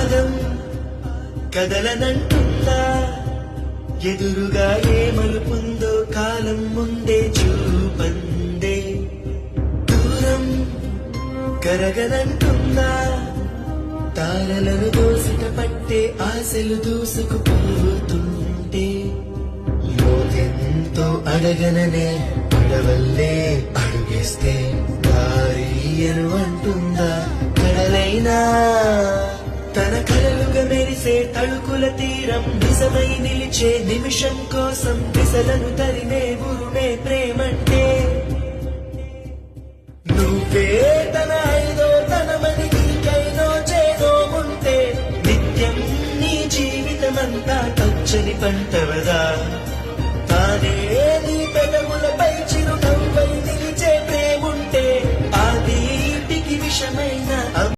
పాదం కదలనంటుందా ఎదురుగా ఏ మలుపుందో కాలం ముందే చూపందే దూరం కరగనంటుందా తారలను దోసిట పట్టే ఆశలు దూసుకుపోతుంటే లోతెంతో అడగననే అడవల్లే అడుగేస్తే దారియను అంటుందా కడలైనా తన కలలుగా మెరిసే తళుకుల తీరం నిజమై నిలిచే నిమిషం కోసం దిశలను తరిమే ఉరుమే ప్రేమంటే నువ్వే తన ఐదో తనమని నీకైనో చేదో ఉంటే నిత్యం నీ జీవితమంతా పచ్చని పంట